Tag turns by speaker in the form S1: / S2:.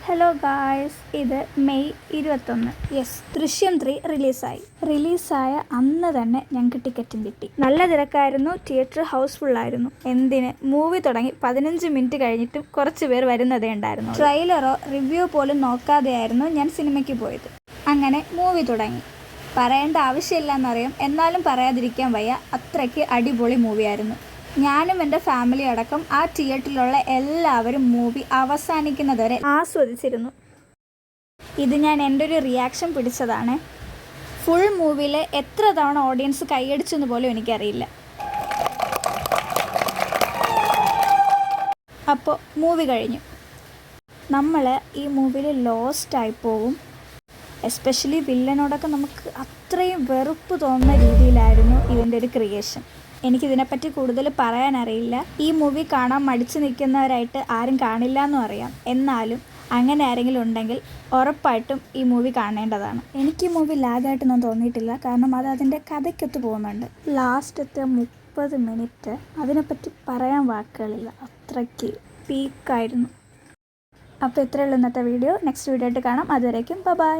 S1: Hello guys, ഇത് May 21. Yes, ദൃശ്യം 3 റിലീസായ അന്ന് തന്നെ ഞങ്ങൾക്ക് ടിക്കറ്റും കിട്ടി. നല്ല തിരക്കായിരുന്നു, തിയേറ്റർ ഹൗസ്ഫുള്ളായിരുന്നു. എന്തിന്, മൂവി തുടങ്ങി 15 മിനിറ്റ് കഴിഞ്ഞിട്ടും കുറച്ച് പേർ വരുന്നതേ ഉണ്ടായിരുന്നു. ട്രെയിലറോ റിവ്യൂ പോലും നോക്കാതെയായിരുന്നു ഞാൻ സിനിമയ്ക്ക് പോയത്. അങ്ങനെ മൂവി തുടങ്ങി. പറയേണ്ട ആവശ്യമില്ലെന്നറിയാം, എന്നാലും പറയാതിരിക്കാൻ വയ്യ, അത്രയ്ക്ക് അടിപൊളി മൂവിയായിരുന്നു. ഞാനും എൻ്റെ ഫാമിലി അടക്കം ആ തിയേറ്ററിലുള്ള എല്ലാവരും മൂവി അവസാനിക്കുന്നതുവരെ ആസ്വദിച്ചിരുന്നു. ഇത് ഞാൻ എൻ്റെ ഒരു റിയാക്ഷൻ പിടിച്ചതാണ്. ഫുൾ മൂവിയിൽ എത്ര തവണ ഓഡിയൻസ് കൈയടിച്ചെന്ന് പോലും എനിക്കറിയില്ല. അപ്പോൾ മൂവി കഴിഞ്ഞു. നമ്മൾ ഈ മൂവിയിൽ ലോസ്റ്റായി പോവും. എസ്പെഷ്യലി വില്ലനോടൊക്കെ നമുക്ക് അത്രയും വെറുപ്പ് തോന്നുന്ന രീതിയിലായിരുന്നു ഇതിൻ്റെ ഒരു ക്രിയേഷൻ. എനിക്കിതിനെപ്പറ്റി കൂടുതൽ പറയാനറിയില്ല. ഈ മൂവി കാണാൻ മടിച്ചു നിൽക്കുന്നവരായിട്ട് ആരും കാണില്ല എന്നും അറിയാം. എന്നാലും അങ്ങനെ ആരെങ്കിലും ഉണ്ടെങ്കിൽ ഉറപ്പായിട്ടും ഈ മൂവി കാണേണ്ടതാണ്. എനിക്ക് ഈ മൂവി ലാഗായിട്ടൊന്നും തോന്നിയിട്ടില്ല, കാരണം അത് അതിൻ്റെ കഥയ്ക്കൊത്ത് പോകുന്നുണ്ട്. ലാസ്റ്റത്തെ 30 മിനിറ്റ് അതിനെപ്പറ്റി പറയാൻ വാക്കുകളില്ല, അത്രയ്ക്ക് പീക്കായിരുന്നു. അപ്പോൾ ഇത്രയേ ഉള്ളൂ ഇന്നത്തെ വീഡിയോ. നെക്സ്റ്റ് വീഡിയോ ആയിട്ട് കാണാം. അതുവരേക്കും ബൈ.